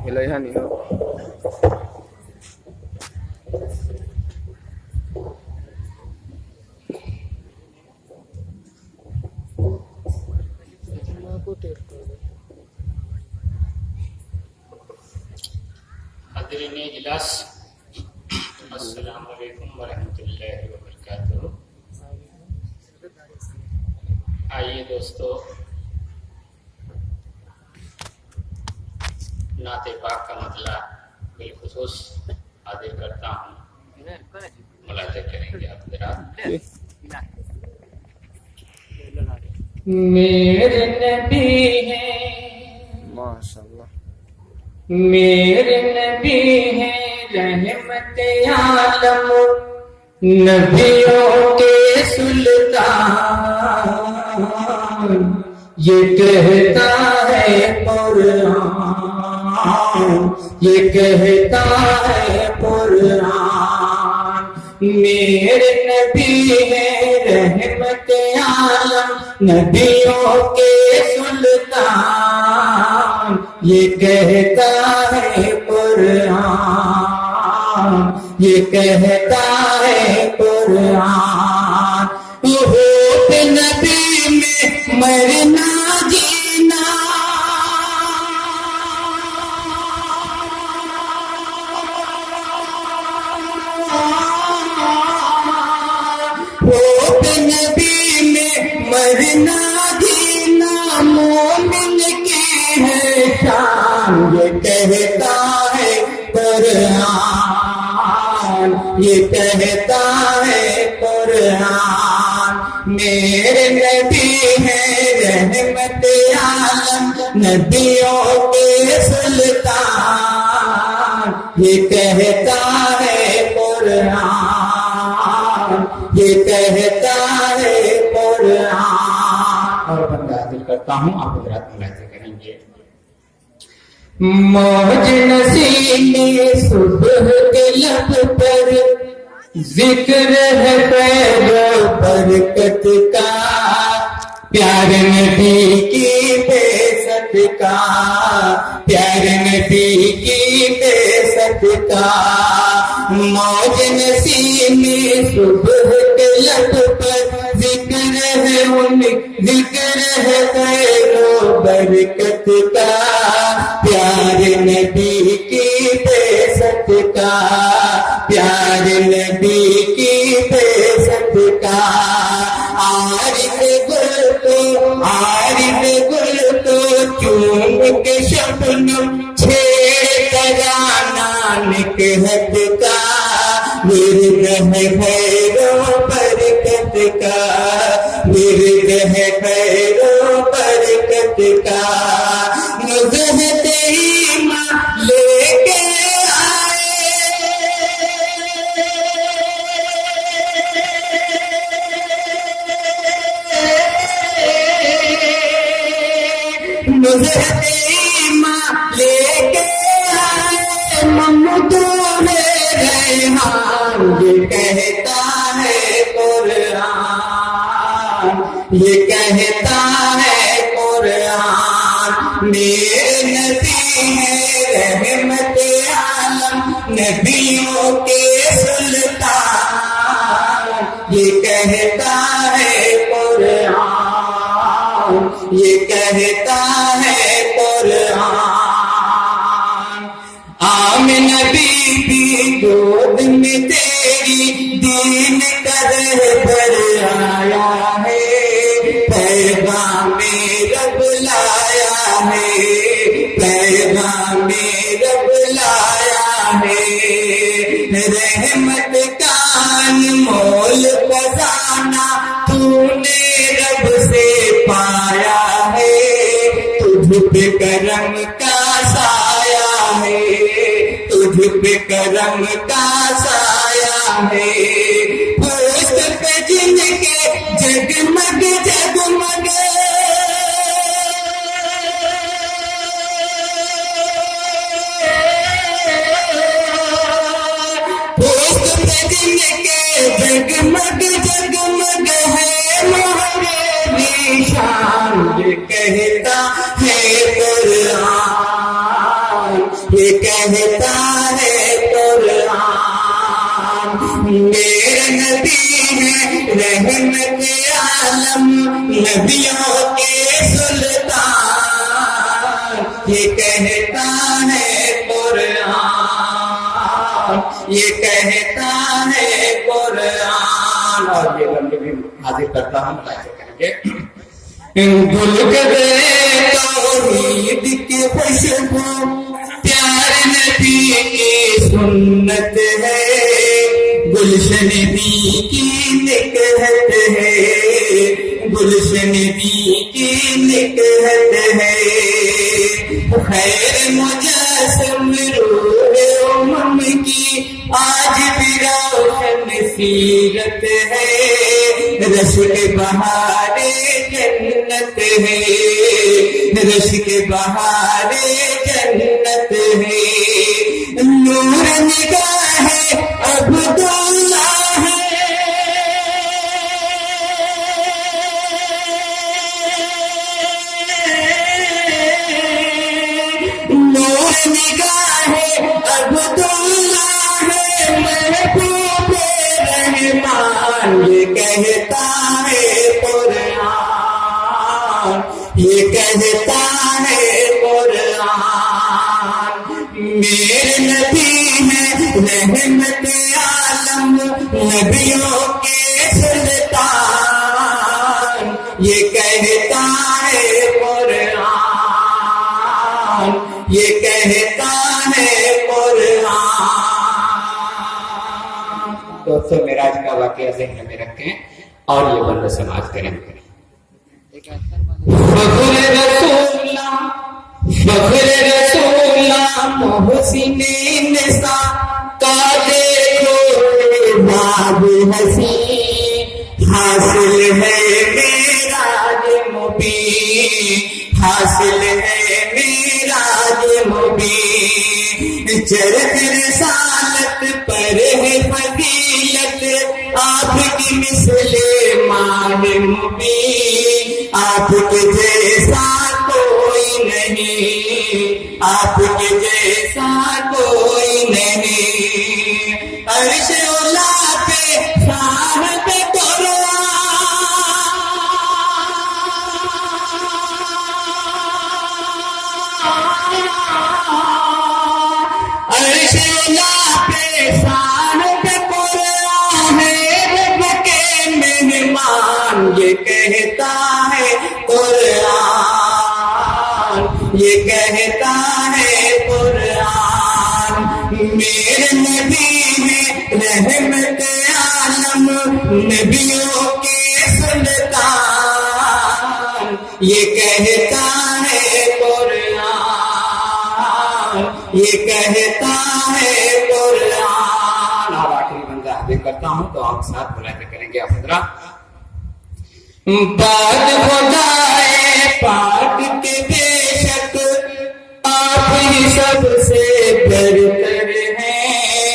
Wilayahan ini. حاضرین اجلاس، السلام علیکم ورحمۃ اللہ وبرکاتہ۔ آئیے دوستو، نعت پاک کا مطلع بالخصوص حاضر کرتا ہوں، ملاحظہ کریں گے آپ حضرات۔ میرے نبی ہیں، ماشاءاللہ، میرے نبی ہیں رحمت عالم، نبیوں کے سلطان، یہ کہتا ہے قرآن، یہ کہتا ہے قرآن۔ میرے نبی ہیں رحمت عالم، نبیوں کے سلطان، یہ کہتا ہے قرآن، یہ کہتا ہے قرآن۔ ہوپ نبی میں مرنا جینا، ہوپ نبی میں مرنا جینا، مومن کی ہے شان، یہ کہتا ہے قرآن، یہ کہتا ہے قرآن۔ میرے نبی ہیں رحمت عالم، نبیوں کے سلطان، یہ کہتا ہے قرآن، یہ کہتا ہے قرآن۔ اور بندہ حاضر کرتا ہوں، آپ حضرات ملاحظہ کریں گے۔ موج نسیم صبح کے لب پر ذکر ہے خیر و برکت کا، پیار نبی کی بے کا، پیار نبی کی بے کا۔ موج نسیم صبح کے لب پر ذکر ہے ذکر ہے خیر و برکت کا، پیار نبی کی بے کا، پیار نبی کی بے کا۔ عارف گل تو چوم کے شبنم چھیڑ ترانہ نکہت کا، ورد ہے خیر و برکت کا، ورد ہے خیر و برکت کا۔ نزہت ایمان لے کے نظرت ایمان لے کے آئے ممدون ریحان، یہ کہتا ہے قرآن، یہ کہتا ہے قرآن۔ میرے نبی ہیں رحمت عالم، نبیوں کے سلطان، یہ کہتا ہے قرآن، یہ کہتا ہے قرآن۔ آمنہ بی بی گود میں تیری دین کا رہبر آیا ہے، پیغام رب لایا ہے، پیغام رب لایا ہے۔ رحمت کا انمول خزانہ تو نے رب سے پایا ہے، تجھ پہ کرم کا سایہ ہے، تجھ پہ کرم کا سایہ ہے۔ پوست پہ جن کے جگمگ جگمگ، پوست پہ جن کے جگمگ जगमग जगमग है मोहरे निशान, ये कहता है कुरान, ये कहता है कुरान। मेरे नबी है रहमत आलम, नबियों के सुल्तान, ये कहता है कुरान, ये कहता है कुरान। और ये बंदे भी हाजिर करता हूँ, करेंगे। गुल गए तौहीद की खुशबू, प्यार नबी की सुन्नत है, गुलशन नबी की निकहत है, गुलशन नबी की निकहत है। खैर मुजस्सम रूह उम्म की आज भी रोशन सीरत है, रश्क बहारे जन्नत है, रश्क बहारे जन्नत है। नूर निगाह अब्दुल्ला है, नूर निगाह अब्दुल्ला है, महबूब रहमान, ये कहता है कुरान, ये कहता है कुरान। मेरे नबी है रहमत आलम, नबियों के सुल्तान, ये कहता है कुरान, ये कहता है कुरान। दोस्तों मेराज का वाकया ज़हन में रखें और ये बंद समाज करें। फख्र रसूला मोहसिने निसा का देखो बाब हसी, हासिल है मेराज मुबीन, हासिल है मेराज मुबीन। चरत रसालत पर है फजीलत, आपकी मिसले माह मुबीन, आपके जैसा कोई नहीं, आपके जैसा कोई नहीं। अर्श उला पे साहब अर्श उला पे साहब कुरान है, रब के मेहमान, ये कहता है कुरान, ये कहता है कुरान। मेरे नबी है रहमत आलम, नबियों के सुल्तान, ये कहता है कुरान, ये कहता है कुरान। और आखिरी बंदा हाजिर करता हूँ तो आप साथ बुलाते करेंगे आप हजरा। बात खुदाए पाक के बेशक आप ही सबसे बरतर हैं,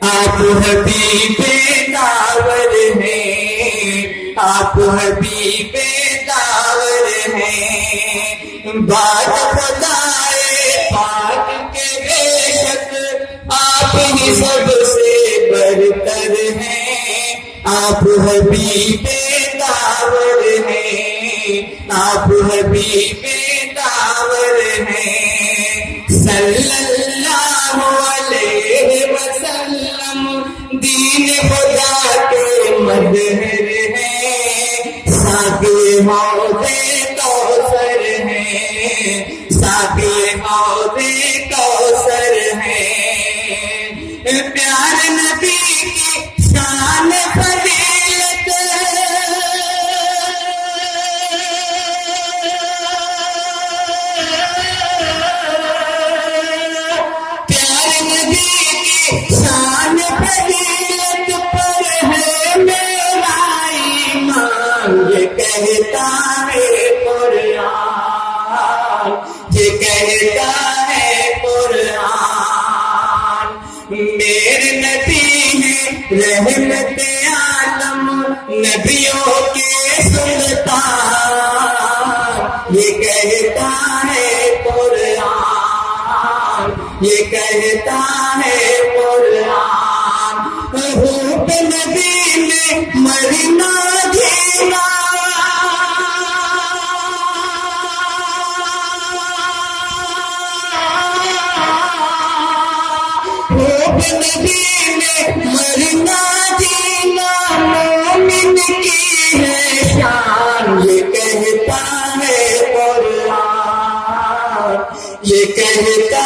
आप हबीबे दावर हैं, आप हबीबे दावर हैं। बात खुदाए पाक के बेशक आप ही सबसे बरतर हैं, आप हबीबे दावर हैं, आप हबीबे दावर हैं। सल्लल्लाहु अलैहि वसल्लम दीन खुदा के मदहर हैं, साक़ी हौज़े कौसर हैं, साक़ी हौज़े कौसर हैं। प्यार नबी की शान फजीलत, प्यार नबी की शान फजीलत पर है मेरा ईमान, ये कहता है कुरान, ये कहता है कुरान। मेरे नबी है रहमत आलम, نبیوں کے سلطان، یہ کہتا ہے قرآن، یہ کہتا ہے قرآن، حب نبی میں مرنا جینا، حب نبی میں مرنا جینا مومن کی ہے شان، یہ کہتا ہے قرآن، یہ کہتا